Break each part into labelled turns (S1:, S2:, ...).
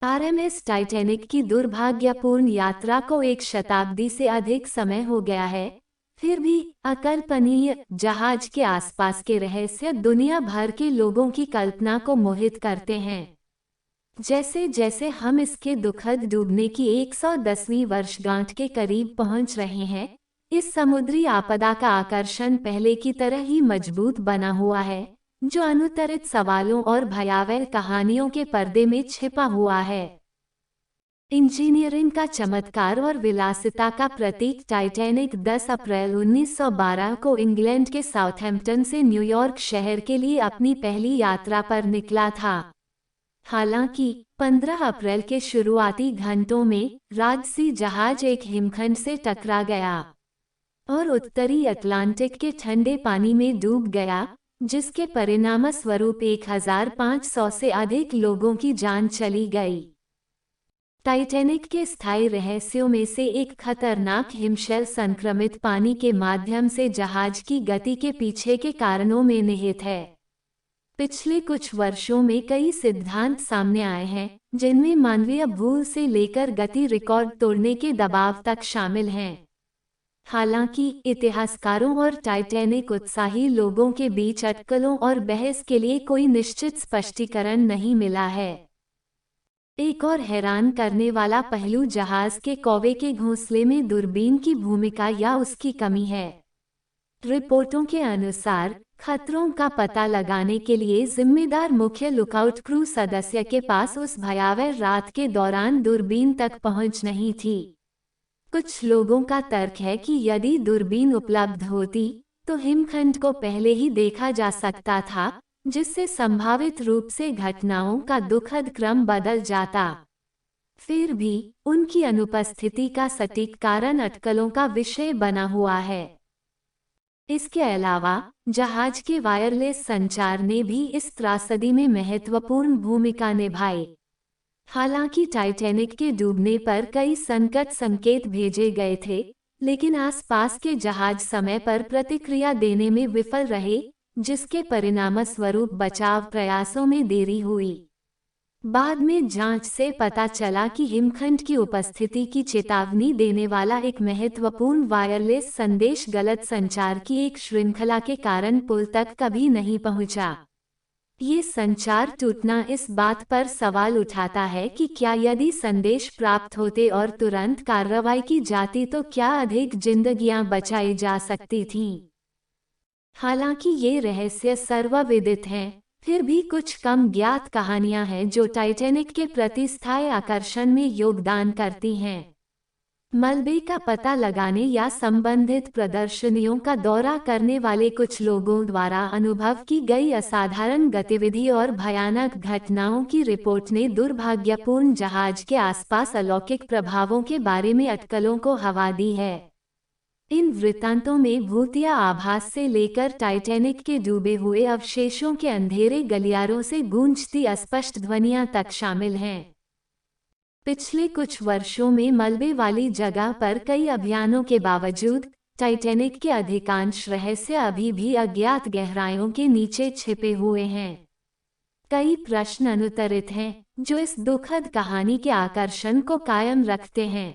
S1: RMS Titanic की दुर्भाग्यपूर्ण यात्रा को एक शताब्दी से अधिक समय हो गया है। फिर भी अकल्पनीय जहाज के आसपास के रहस्य दुनिया भर के लोगों की कल्पना को मोहित करते हैं। जैसे जैसे हम इसके दुखद डूबने की 110वीं वर्षगांठ के करीब पहुंच रहे हैं, इस समुद्री आपदा का आकर्षण पहले की तरह ही मजबूत बना हुआ है, जो अनुत्तरित सवालों और भयावह कहानियों के पर्दे में छिपा हुआ है। इंजीनियरिंग का चमत्कार और विलासिता का प्रतीक टाइटैनिक 10 अप्रैल 1912 को इंग्लैंड के साउथहैम्पटन से न्यूयॉर्क शहर के लिए अपनी पहली यात्रा पर निकला था। हालांकि 15 अप्रैल के शुरुआती घंटों में राजसी जहाज एक हिमखंड से टकरा गया और उत्तरी अटलांटिक के ठंडे पानी में डूब गया, जिसके परिणामस्वरूप 1500 से अधिक लोगों की जान चली गई। टाइटैनिक के स्थायी रहस्यों में से एक खतरनाक हिमशैल संक्रमित पानी के माध्यम से जहाज की गति के पीछे के कारणों में निहित है। पिछले कुछ वर्षों में कई सिद्धांत सामने आए हैं, जिनमें मानवीय भूल से लेकर गति रिकॉर्ड तोड़ने के दबाव तक शामिल हैं। हालांकि इतिहासकारों और टाइटैनिक उत्साही लोगों के बीच अटकलों और बहस के लिए कोई निश्चित स्पष्टीकरण नहीं मिला है। एक और हैरान करने वाला पहलू जहाज के कौवे के घोंसले में दूरबीन की भूमिका या उसकी कमी है। रिपोर्टों के अनुसार खतरों का पता लगाने के लिए जिम्मेदार मुख्य लुकआउट क्रू सदस्य के पास उस भयावह रात के दौरान दूरबीन तक पहुंच नहीं थी। कुछ लोगों का तर्क है कि यदि दूरबीन उपलब्ध होती, तो हिमखंड को पहले ही देखा जा सकता था, जिससे संभावित रूप से घटनाओं का दुखद क्रम बदल जाता। फिर भी उनकी अनुपस्थिति का सटीक कारण अटकलों का विषय बना हुआ है। इसके अलावा जहाज के वायरलेस संचार ने भी इस त्रासदी में महत्वपूर्ण भूमिका निभाई। हालांकि टाइटैनिक के डूबने पर कई संकट संकेत भेजे गए थे, लेकिन आसपास के जहाज समय पर प्रतिक्रिया देने में विफल रहे, जिसके परिणामस्वरूप बचाव प्रयासों में देरी हुई। बाद में जांच से पता चला कि हिमखंड की उपस्थिति की चेतावनी देने वाला एक महत्वपूर्ण वायरलेस संदेश गलत संचार की एक श्रृंखला के कारण पुल तक कभी नहीं पहुंचा। ये संचार टूटना इस बात पर सवाल उठाता है कि क्या यदि संदेश प्राप्त होते और तुरंत कार्रवाई की जाती तो क्या अधिक जिंदगियां बचाई जा सकती थीं। हालांकि ये रहस्य सर्वविदित हैं, फिर भी कुछ कम ज्ञात कहानियां हैं जो टाइटैनिक के प्रति स्थायी आकर्षण में योगदान करती हैं। मलबे का पता लगाने या संबंधित प्रदर्शनियों का दौरा करने वाले कुछ लोगों द्वारा अनुभव की गई असाधारण गतिविधि और भयानक घटनाओं की रिपोर्ट ने दुर्भाग्यपूर्ण जहाज के आसपास अलौकिक प्रभावों के बारे में अटकलों को हवा दी है। इन वृत्तांतों में भूतिया आभास से लेकर टाइटैनिक के डूबे हुए अवशेषों के अंधेरे गलियारों से गूंजती अस्पष्ट ध्वनियां तक शामिल हैं। पिछले कुछ वर्षों में मलबे वाली जगह पर कई अभियानों के बावजूद टाइटैनिक के अधिकांश रहस्य अभी भी अज्ञात गहराइयों के नीचे छिपे हुए हैं। कई प्रश्न अनुत्तरित हैं, जो इस दुखद कहानी के आकर्षण को कायम रखते हैं।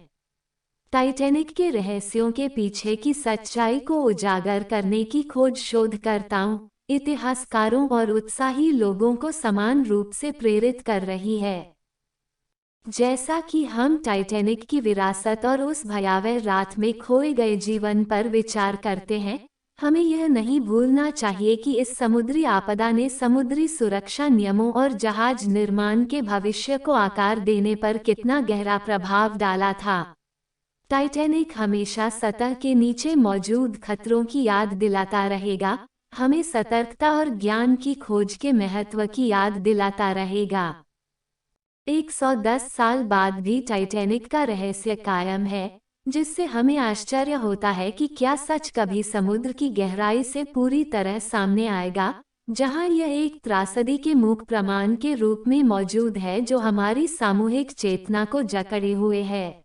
S1: टाइटैनिक के रहस्यों के पीछे की सच्चाई को उजागर करने की खोज शोधकर्ताओं, इतिहासकारों और उत्साही लोगों को समान रूप से प्रेरित कर रही है। जैसा कि हम टाइटैनिक की विरासत और उस भयावह रात में खोए गए जीवन पर विचार करते हैं, हमें यह नहीं भूलना चाहिए कि इस समुद्री आपदा ने समुद्री सुरक्षा नियमों और जहाज निर्माण के भविष्य को आकार देने पर कितना गहरा प्रभाव डाला था। टाइटैनिक हमेशा सतह के नीचे मौजूद खतरों की याद दिलाता रहेगा, हमें सतर्कता और ज्ञान की खोज के महत्व की याद दिलाता रहेगा। 110 साल बाद भी टाइटैनिक का रहस्य कायम है, जिससे हमें आश्चर्य होता है कि क्या सच कभी समुद्र की गहराई से पूरी तरह सामने आएगा, जहां यह एक त्रासदी के मूक प्रमाण के रूप में मौजूद है जो हमारी सामूहिक चेतना को जकड़े हुए है।